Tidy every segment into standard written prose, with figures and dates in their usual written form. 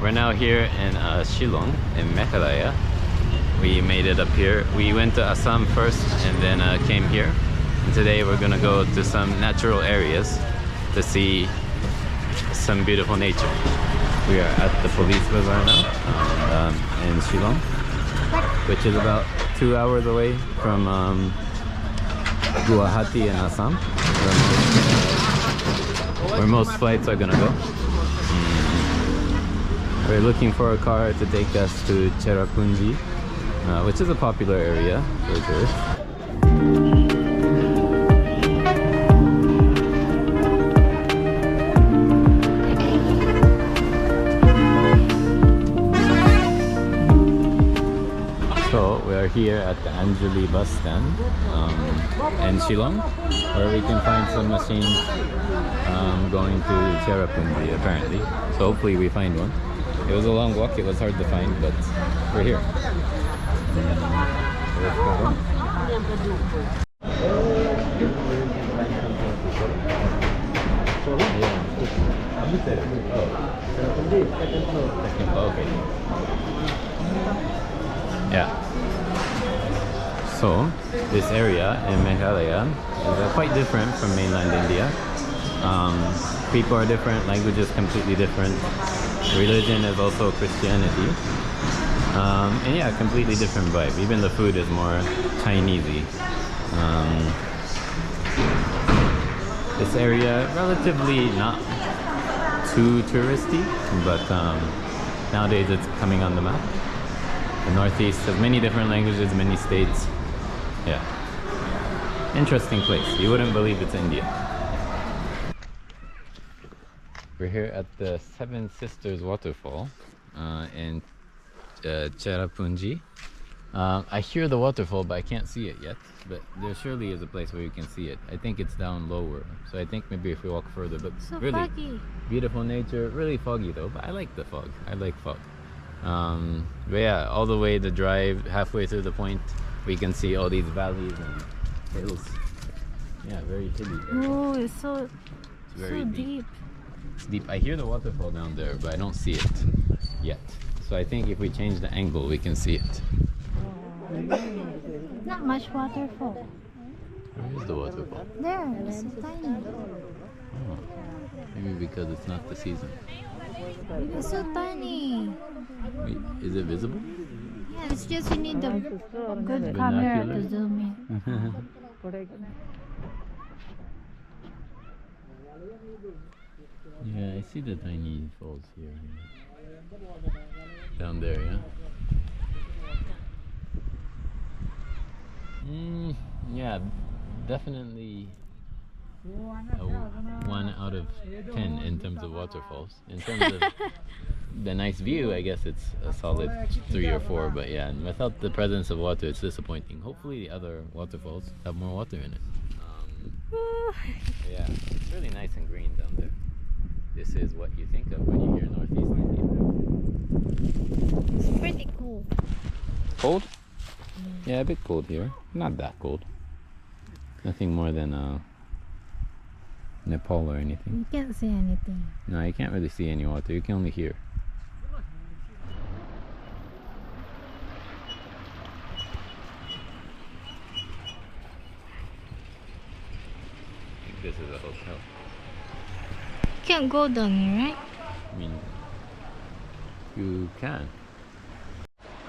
We're now here in Shillong in Meghalaya. We made it up here. We went to Assam first and then came here. And today we're gonna go to some natural areas to see some beautiful nature. We are at the police bazaar now in Shillong, which is about 2 hours away from Guwahati in Assam, where most flights are gonna go. We're looking for a car to take us to Cherrapunji, which is a popular area for tourists. So we are here at the Anjali bus stand in Shillong, where we can find some machines going to Cherrapunji apparently. So hopefully we find one. It was a long walk, it was hard to find, but we're here. Let's go. Okay. Yeah. So, this area in Meghalaya is quite different from mainland India. People are different, language is completely different. Religion is also Christianity. And yeah, completely different vibe. Even the food is more Chinesey. This area, relatively not too touristy, but nowadays it's coming on the map. The Northeast has many different languages, many states. Yeah. Interesting place. You wouldn't believe it's India. We're here at the Seven Sisters Waterfall in Cherrapunji. I hear the waterfall, but I can't see it yet. But there surely is a place where you can see it. I think it's down lower, so I think maybe if we walk further. But so really foggy. Beautiful nature, really foggy though. But I like the fog. I like fog. But yeah, all the way the drive, halfway through the point, we can see all these valleys and hills. Yeah, very hilly. Oh, it's so very deep. It's deep. I hear the waterfall down there, but I don't see it yet. So I think if we change the angle, we can see it. Not much waterfall. Where is the waterfall? There, it's so tiny. Oh, maybe because it's not the season. It's so tiny. Wait, is it visible? Yeah, it's just you need the good camera to zoom in. Yeah, I see the tiny falls here. Down there, yeah? Yeah, definitely a 1 out of 10 in terms of waterfalls. In terms of the nice view, I guess it's a solid 3 or 4, but yeah, and without the presence of water, it's disappointing. Hopefully the other waterfalls have more water in it. Yeah, it's really nice and green down there. This is what you think of when you hear Northeast India. It's pretty cool. Cold? Yeah, a bit cold here. Not that cold. Nothing more than Nepal or anything. You can't see anything. No, you can't really see any water. You can only hear. I think this is a hotel. You can't go down here, right? I mean, you can.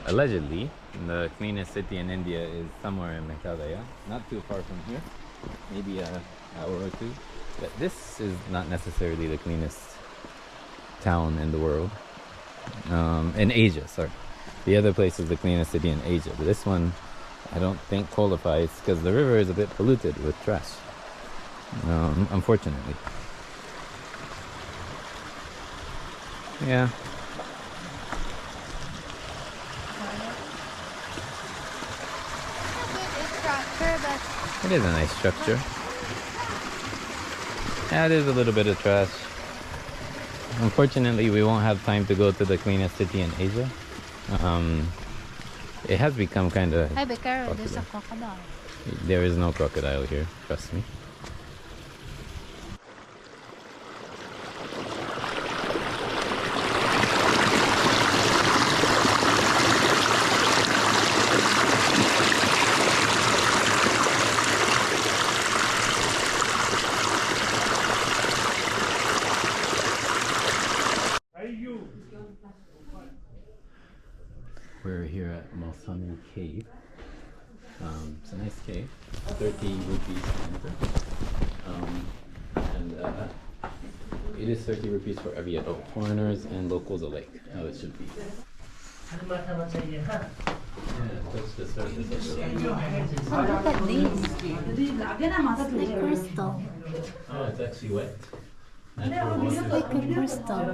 Allegedly, the cleanest city in India is somewhere in Meghalaya, not too far from here, maybe an hour or two. But this is not necessarily the cleanest town in the world. In Asia, sorry. The other place is the cleanest city in Asia, but this one I don't think qualifies because the river is a bit polluted with trash. Unfortunately. Yeah. It is a nice structure. Yeah, it is a little bit of trash. Unfortunately, we won't have time to go to the cleanest city in Asia. It has become kind of... Hey, be careful, there's a crocodile. There is no crocodile here, trust me. We're here at Mawsmai Cave. It's a nice cave, 30 rupees to enter. And it is 30 rupees for every adult, foreigners and locals alike, how it should be. Yeah, touch the surface. Oh, look at these. It's like crystal. Oh, it's actually wet. Natural water. Like a crystal.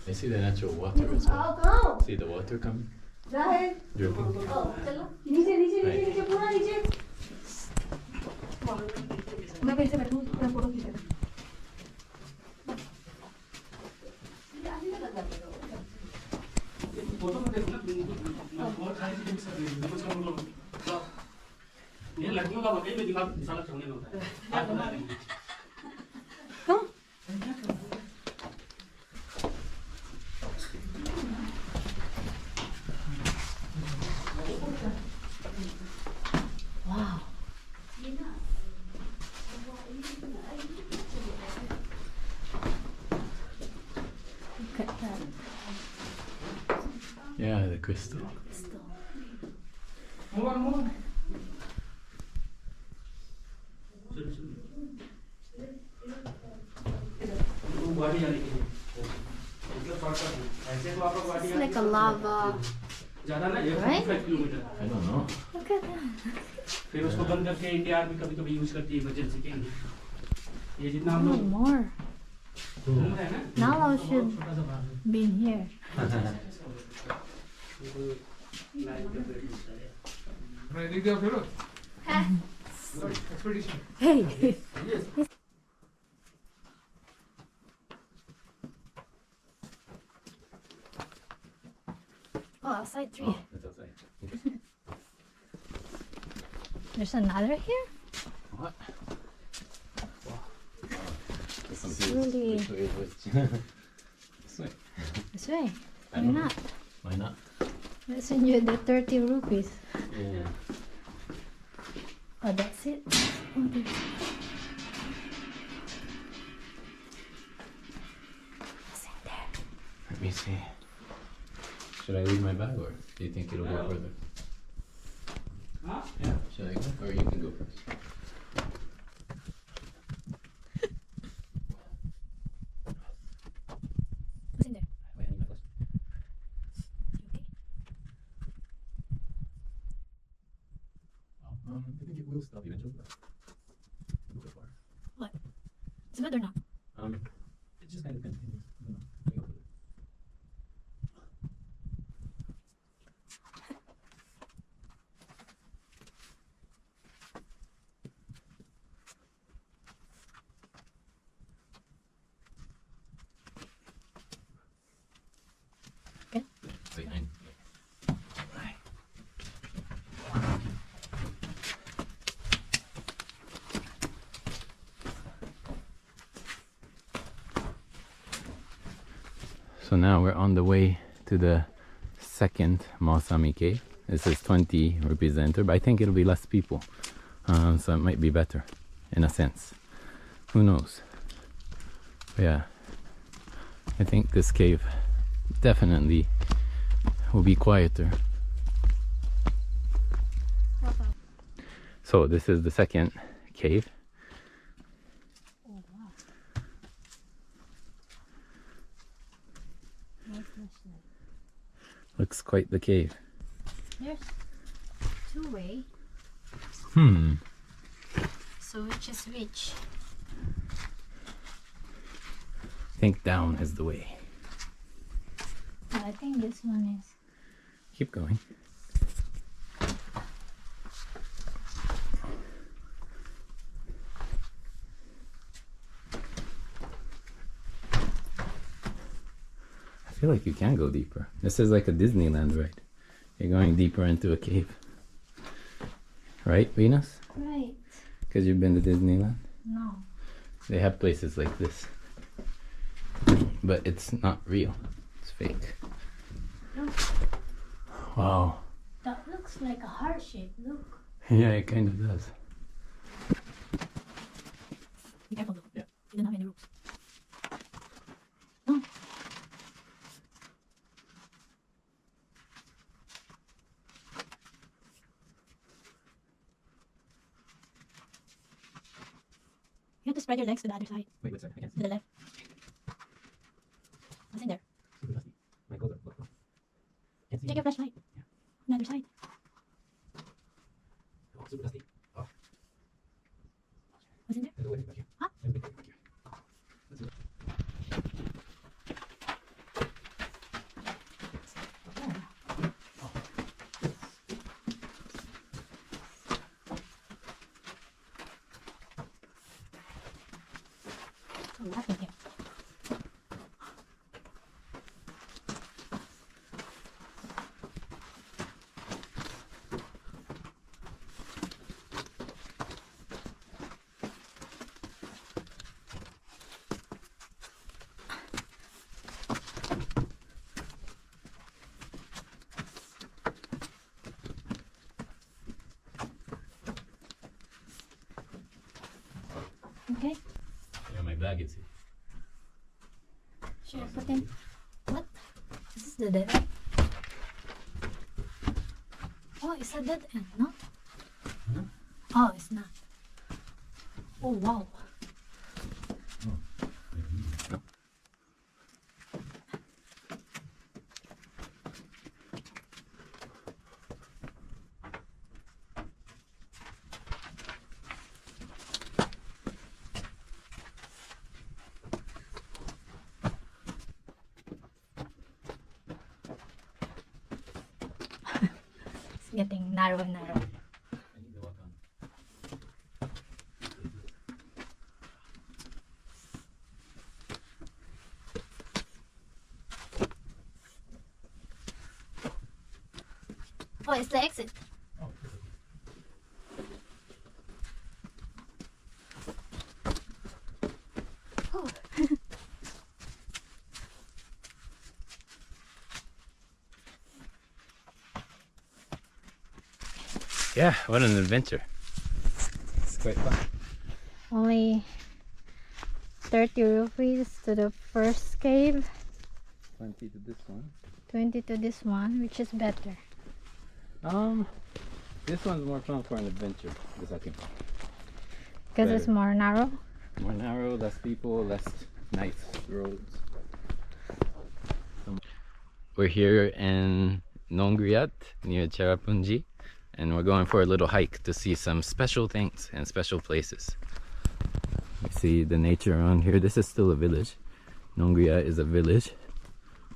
I see the natural water as well. See the water coming? Dripping. ये लड़कियों का वकील में दिखा साला छोड़ने में होता है Wow. Look at that. Yeah, the crystal. Crystal. मोर गुवाहाटी जाने के लिए ऐसे तो आपका Guwahati It's like a lava. ज़्यादा ना Right? 5 kilometre I don't know. Look at that. फिर उसको बंद करके इंडिया आर्मी कभी-कभी यूज करती है इमरजेंसी के लिए ये जितना हम Oh, लोग more. घूम रहे हैं ना Now I should be here. Hey. Oh, outside tree. That's outside. There's another here? What? It's really- This way. This way. This way. I Why don't know. not? Why not? Let's send you the 30 rupees. Yeah. Oh, that's it? Oh, there's... What's in there? Let me see. Should I leave my bag or do you think it'll go further? हाँ Yeah, should I go? Or you can go first. What's in there? Wait, I need my glasses. You okay? I think it will stop eventually. But go so far. What? It's good or not? It just kind of continues. I don't know. I go further. Okay. Wait, I... So now we're on the way to the second Mawsmai Cave. This is 20 rupees to enter, but I think it'll be less people. So it might be better, in a sense. Who knows? But yeah, I think this cave definitely will be quieter. So this is the second cave. Oh, wow. No flashlight. Looks quite the cave. There's two-way. So which is which? I think down is the way. Oh, I think this one is. Keep going. I feel like you can go deeper. This is like a Disneyland ride. You're going deeper into a cave. Right, Venus? Right. Because you've been to Disneyland? No. They have places like this. But it's not real. It's fake. Look, Wow. that looks like a heart shape. Look. Yeah, it kind of does. Be careful though. Yeah. You don't have any ropes. No. You have to spread your legs to the other side. Wait, what's that? I can't To the left. What's in there? see. Dusty. My clothes are look. Can't see. Take your flashlight. Yeah. On the other side. Oh, super dusty. Oh, What's in there? there's a way back here. Huh? There's a big back here. Let's see. Oh, that's in here. Okay. Yeah, my bag is here. Should I put in? What? Is this the dead end? Oh, it's a dead end, no? Huh? Oh, it's not. Oh, wow. It's getting narrow and narrow. I need to walk on. Oh, it's the exit. Oh, Oh. Yeah, what an adventure. It's quite fun. Only 30 rupees to the first cave, 20 to this one. 20 to this one, which is better. This one's more fun for an adventure, the second one. Because it's Better. more narrow. More narrow, less people, less nice roads. We're here in Nongriat near Cherrapunji, and we're going for a little hike to see some special things and special places. You see the nature around here. This is still a village. Nongriat is a village.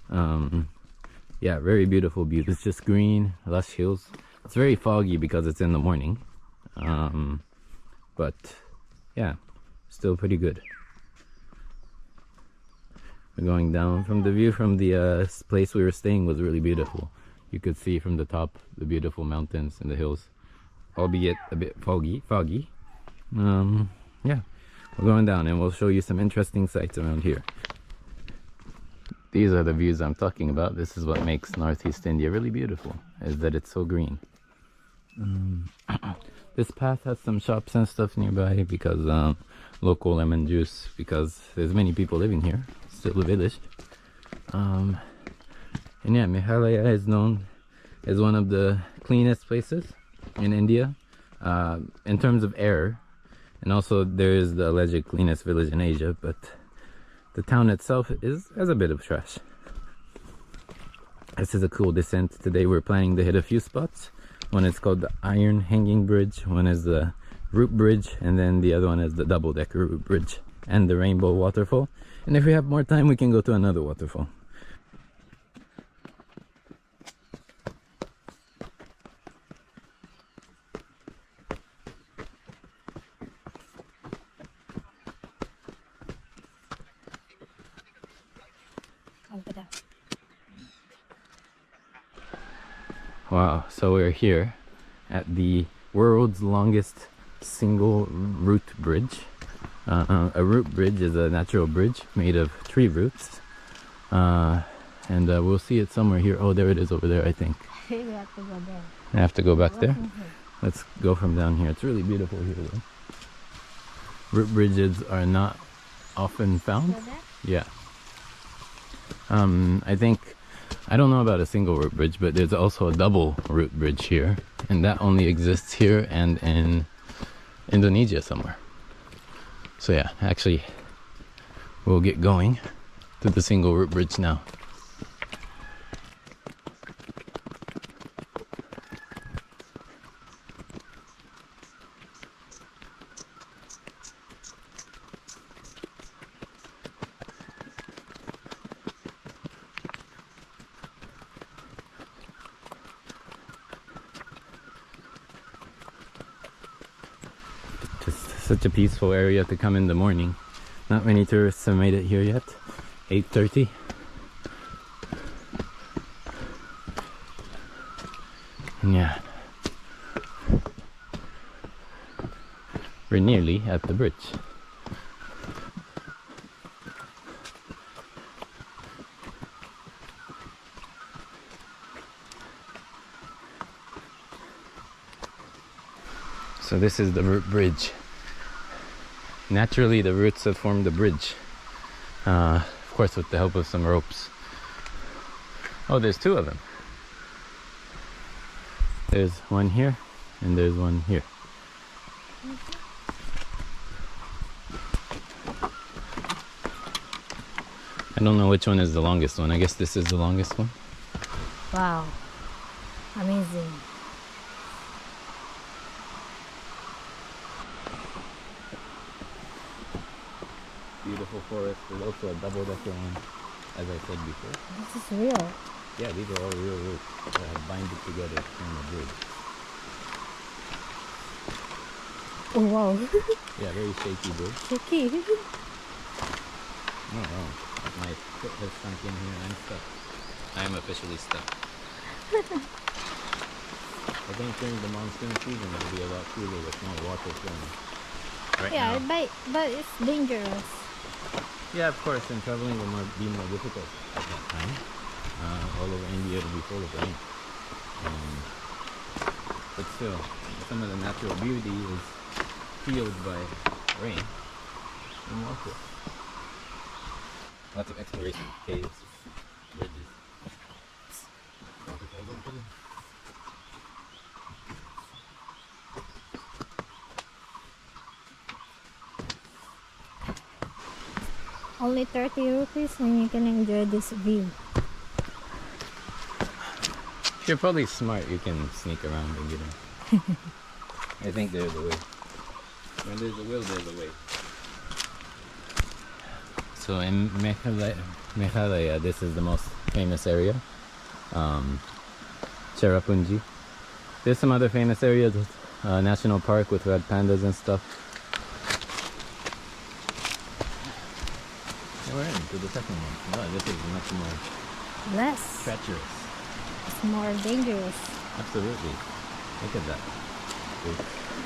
Yeah, very beautiful view. It's just green, lush hills. It's very foggy because it's in the morning. But yeah, still pretty good. We're going down from the view from the place we were staying was really beautiful. You could see from the top the beautiful mountains and the hills, albeit a bit foggy. Yeah, we're going down and we'll show you some interesting sights around here. These are the views I'm talking about. This is what makes Northeast India really beautiful, is that it's so green. This path has some shops and stuff nearby because local lemon juice, because there's many people living here. Still a village. And yeah, Meghalaya is known as one of the cleanest places in India in terms of air, and also there is the alleged cleanest village in Asia, but the town itself has a bit of trash. This is a cool descent. Today we're planning to hit a few spots. One is called the Iron Hanging Bridge, one is the Root Bridge, and then the other one is the double-decker Root Bridge and the Rainbow Waterfall. And if we have more time, we can go to another waterfall. Wow, so we're here at the world's longest single root bridge. A root bridge is a natural bridge made of tree roots. And we'll see it somewhere here. Oh, there it is over there, I think. We have to go there. I have to go back there. Let's go from down here. It's really beautiful here though. Root bridges are not often found. Yeah. I think, I don't know about a single root bridge, but there's also a double root bridge here. And that only exists here and in Indonesia somewhere. So yeah, actually, we'll get going to the single root bridge now. Such a peaceful area to come in the morning. Not many tourists have made it here yet. 8:30. Yeah. We're nearly at the bridge. So this is the root bridge. Naturally, the roots have formed the bridge. Of course, with the help of some ropes. Oh, there's two of them. There's one here, and there's one here. I don't know which one is the longest one. I guess this is the longest one. Wow. Amazing. Beautiful forest. There's also a double-decker one, as I said before. This is real. Yeah, these are all real roots that have bind it together to form a bridge. Oh wow. Yeah, very shaky bridge. Shaky. Oh, wow. My foot has sunk in here and I'm stuck. I am officially stuck. I think during the monsoon season it'll be a lot cooler with more water flowing. Right Yeah, now. but it's dangerous. Yeah, of course, and traveling will be more difficult at that time. All over India it'll be full of rain. But still, some of the natural beauty is healed by rain and water. Lots of exploration caves, bridges. Only 30 rupees and you can enjoy this view. If you're probably smart, you can sneak around and get in. I think there's a way. When there's a will, there's a way. So in Meghalaya, this is the most famous area. Cherrapunji. There's some other famous areas, national park with red pandas and stuff. And we're into the second one. No, this is much more Less. treacherous. It's more dangerous. Absolutely. Look at that.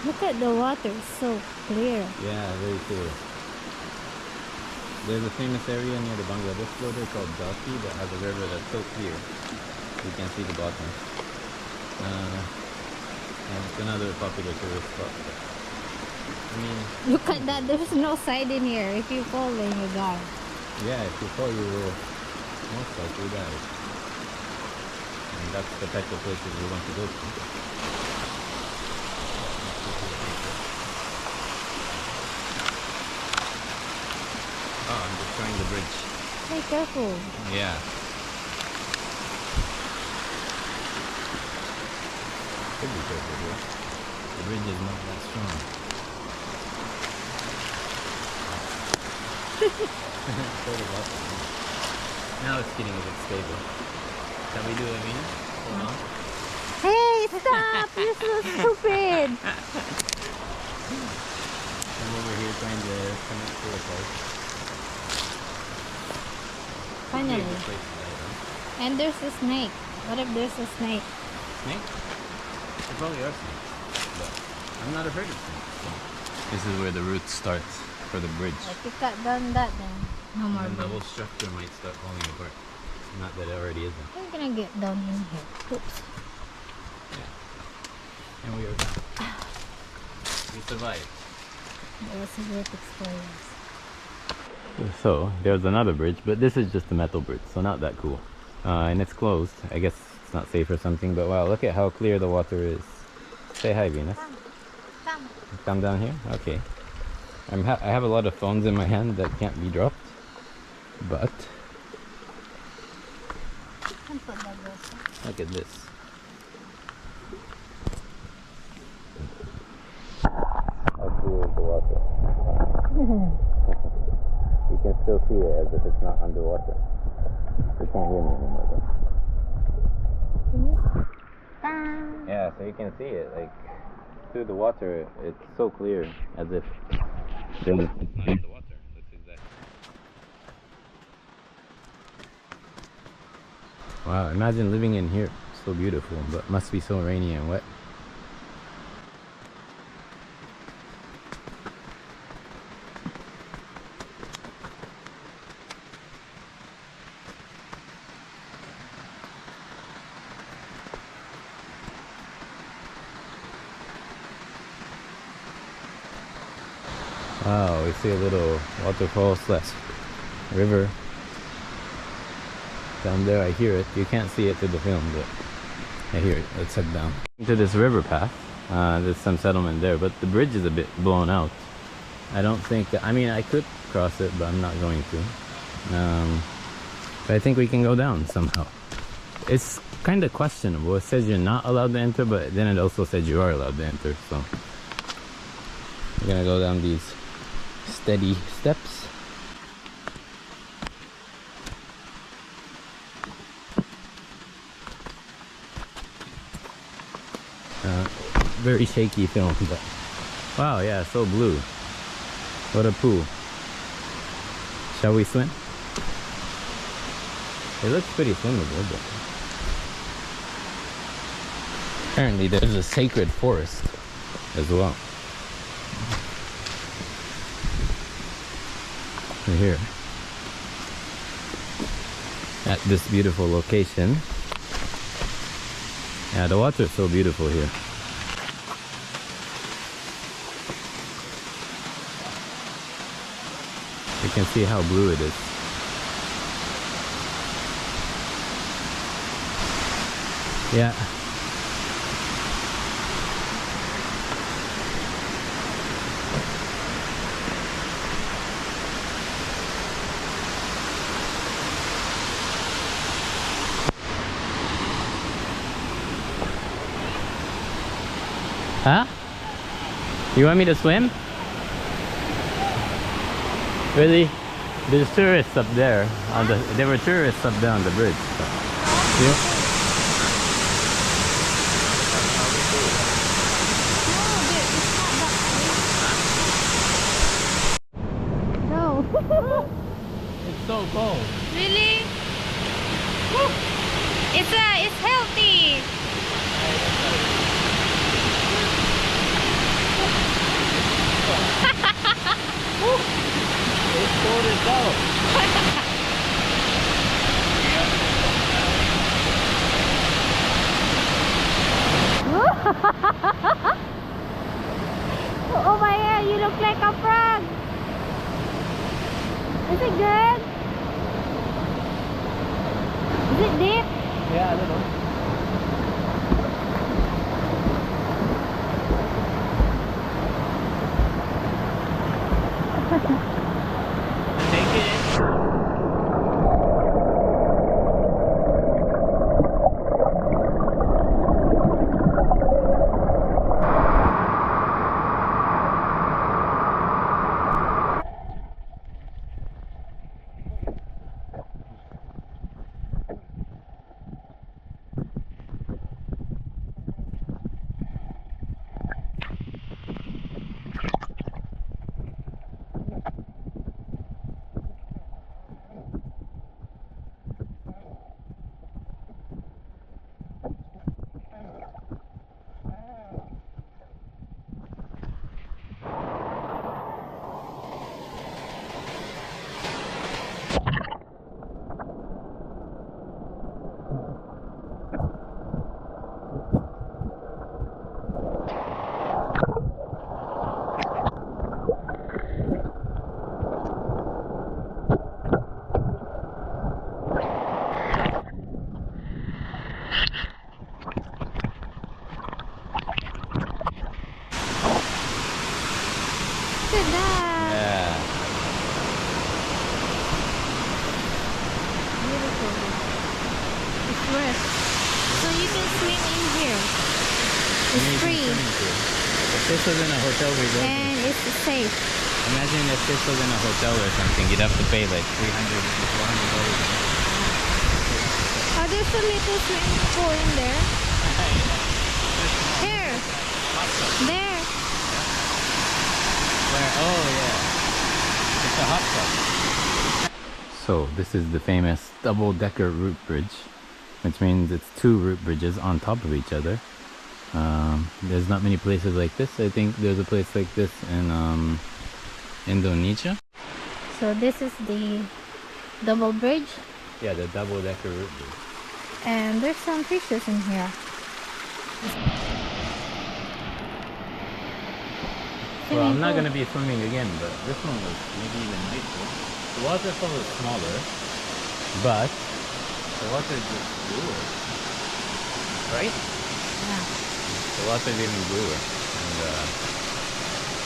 Look at the water, it's so clear. Yeah, very clear. There's a famous area near the Bangladesh border called Jati that has a river that's so clear. You can see the bottom. And it's another popular tourist spot. I mean, Look at that, there's no side in here. If you fall, then you die. yeah, if you fall, you will most likely die. And that's the type of places we want to go to. Oh, I'm destroying the bridge. Be careful. Yeah. Could be careful here. The bridge is not that strong. Sort of up. Now it's getting a bit stable. Can we do it, Amina? Hold on. Hey, stop! You're so stupid! I'm over here trying to connect to the park. Finally. Here's the place to lay down. And there's a snake. What if there's a snake? Snake? There probably are snakes. But I'm not afraid of snakes. So. This is where the route starts for the bridge. If you cut down that, then no more And the bridge. whole structure might start falling apart. Not that it already isn't. We're gonna get down in here. Oops. And we are down. We survived. That was a great experience. So there's another bridge, but this is just a metal bridge, so not that cool. And it's closed. I guess it's not safe or something, but wow, look at how clear the water is. Say hi, Venus. Come. Come down here? Okay. I have a lot of phones in my hand that can't be dropped, but look at this. How clear is the water? You can still see it as if it's not underwater. You can't hear me anymore though. Yeah, so you can see it like through the water. It's so clear, as if there was not underwater. That's exactly. Wow! Imagine living in here. So beautiful, but must be so rainy and wet. Wow, we see a little waterfall / river down there. I hear it. You can't see it through the film, but I hear it. Let's head down to this river path. There's some settlement there, but the bridge is a bit blown out. I don't think, I mean, I could cross it, but I'm not going to. But I think we can go down somehow. It's kind of questionable. It says you're not allowed to enter, but then it also says you are allowed to enter. So we're gonna go down these steady steps. Very shaky film, but wow, yeah, so blue. What a pool. Shall we swim? It looks pretty swimmable, but apparently there's a sacred forest as well. We're here at this beautiful location. Yeah, the water is so beautiful here. You can see how blue it is. Yeah. Huh? You want me to swim? Really? There's tourists up there. There were tourists up there on the bridge. Yeah. No. It's so cold. Really? Woo. It's healthy. It's cold as hell. Oh my god, you look like a frog. Is it good? Is it deep? Yeah, a little. Take it in. It's free If this was in a hotel resort, and it's safe. imagine if this was in a hotel or something, you'd have to pay like $300 to $400. Oh, there's a little swimming pool in there. Here. There. Where? Oh yeah, it's a hot tub. So this is the famous double-decker root bridge, which means it's two root bridges on top of each other. There's not many places like this. I think there's a place like this in Indonesia. So this is the double bridge, Yeah, the double-decker root bridge. and there's some fishes in here. Well, I'm not going to be swimming again, but this one was maybe even nicer. The waterfall is smaller, but the water is just bluer. Right? Yeah. The water is even bluer. And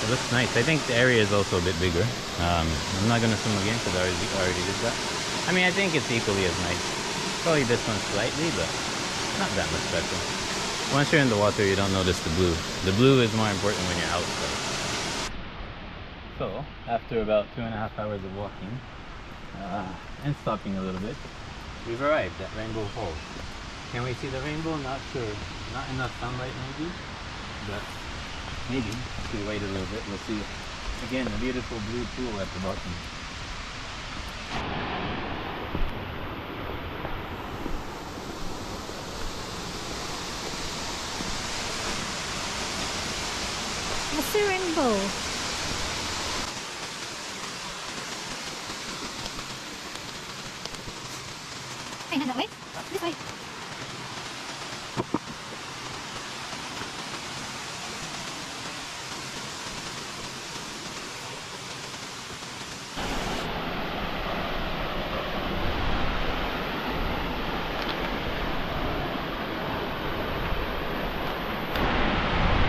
it looks nice. I think the area is also a bit bigger. I'm not going to swim again because I already did that. I mean, I think it's equally as nice. Probably this one slightly, but not that much better. Once you're in the water, you don't notice the blue. The blue is more important when you're outside. So, after about 2.5 hours of walking and stopping a little bit, we've arrived at Rainbow Falls. Can we see the rainbow? Not sure. Not enough sunlight maybe, but maybe. If we wait a little bit, we'll see. Again, a beautiful blue pool at the bottom. What's the rainbow? Hey, that way? This way.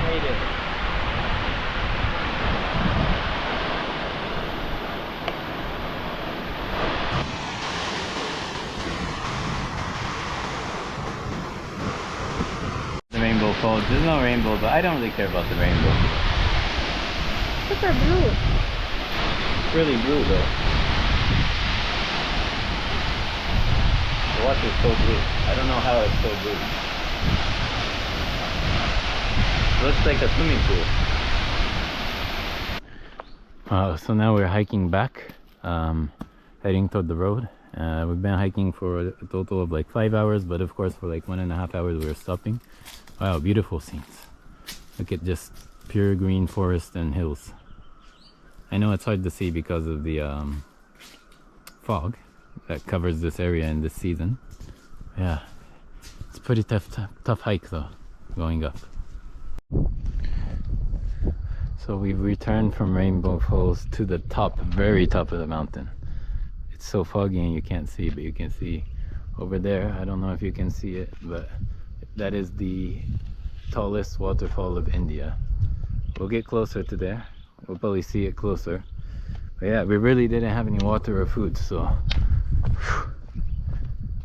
Made it. Rainbow Falls. There's no rainbow, but I don't really care about the rainbow. Super blue. It's really blue though. The water is so blue. I don't know how it's so blue. It looks like a swimming pool. So now we're hiking back, heading toward the road. We've been hiking for a total of like 5 hours, but of course for like 1.5 hours we were stopping. Wow, beautiful scenes. Look at just pure green forest and hills. I know it's hard to see because of the fog that covers this area in this season. Yeah, it's a pretty tough hike though, going up. So we've returned from Rainbow Falls to the top, very top of the mountain. It's so foggy and you can't see, but you can see over there. I don't know if you can see it, but that is the tallest waterfall of India. We'll get closer to there. We'll probably see it closer. But yeah, we really didn't have any water or food, so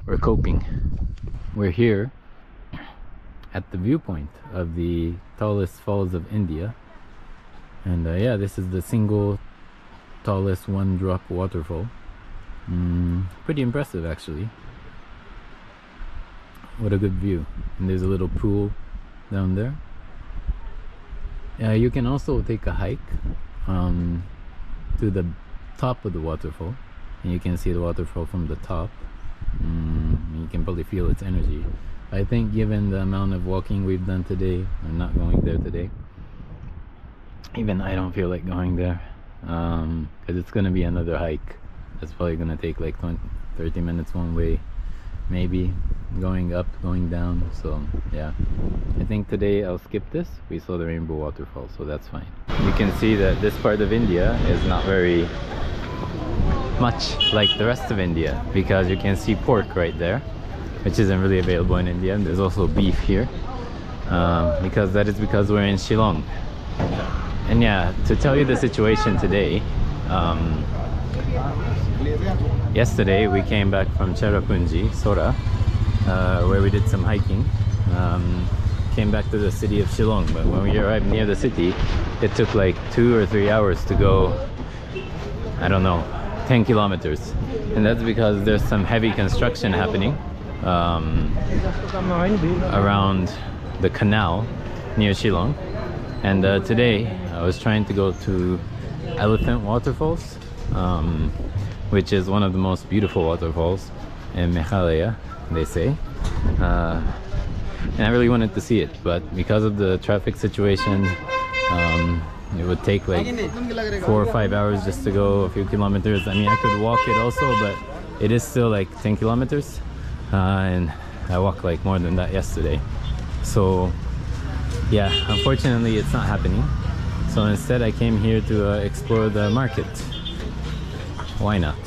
we're coping. We're here at the viewpoint of the tallest falls of India. And yeah, this is the single tallest one-drop waterfall. Pretty impressive actually. What a good view. And there's a little pool down there. You can also take a hike to the top of the waterfall, and you can see the waterfall from the top. You can probably feel its energy. I think given the amount of walking we've done today, I'm not going there today. Even I don't feel like going there, because it's gonna be another hike. It's probably gonna take like 30 minutes one way, maybe, going up, going down. So yeah, I think today I'll skip this. We saw the rainbow waterfall, so that's fine. You can see that this part of India is not very much like the rest of India, because you can see pork right there, which isn't really available in India. And there's also beef here, because we're in Shillong. And yeah, to tell you the situation today, yesterday we came back from Cherrapunji, Sora, where we did some hiking. came back to the city of Shillong. But when we arrived near the city, it took like 2 or 3 hours to go, I don't know, 10 kilometers. And that's because there's some heavy construction happening around the canal near Shillong. And today I was trying to go to Elephant Waterfalls, which is one of the most beautiful waterfalls in Meghalaya, they say. And I really wanted to see it, but because of the traffic situation, it would take like 4 or 5 hours just to go a few kilometers. I mean, I could walk it also, but it is still like 10 kilometers. And I walked like more than that yesterday. So yeah, unfortunately it's not happening. So instead I came here to explore the market. Why not?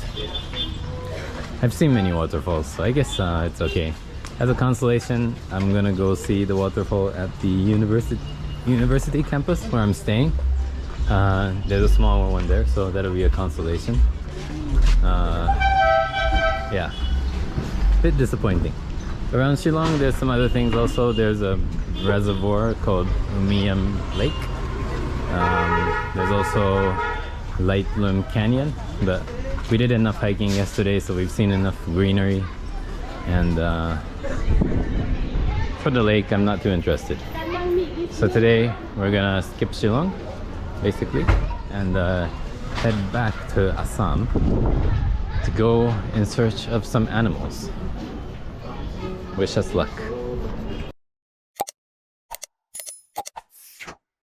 I've seen many waterfalls, so I guess it's okay. As a consolation, I'm gonna go see the waterfall at the university campus where I'm staying. There's a small one there, so that'll be a consolation. Yeah, bit disappointing. Around Shillong, there's some other things also. There's a reservoir called Umiam Lake. There's also Lightlum Canyon, but we did enough hiking yesterday, so we've seen enough greenery. And for the lake, I'm not too interested. So today we're gonna skip Shillong, basically, and head back to Assam to go in search of some animals. Wish us luck.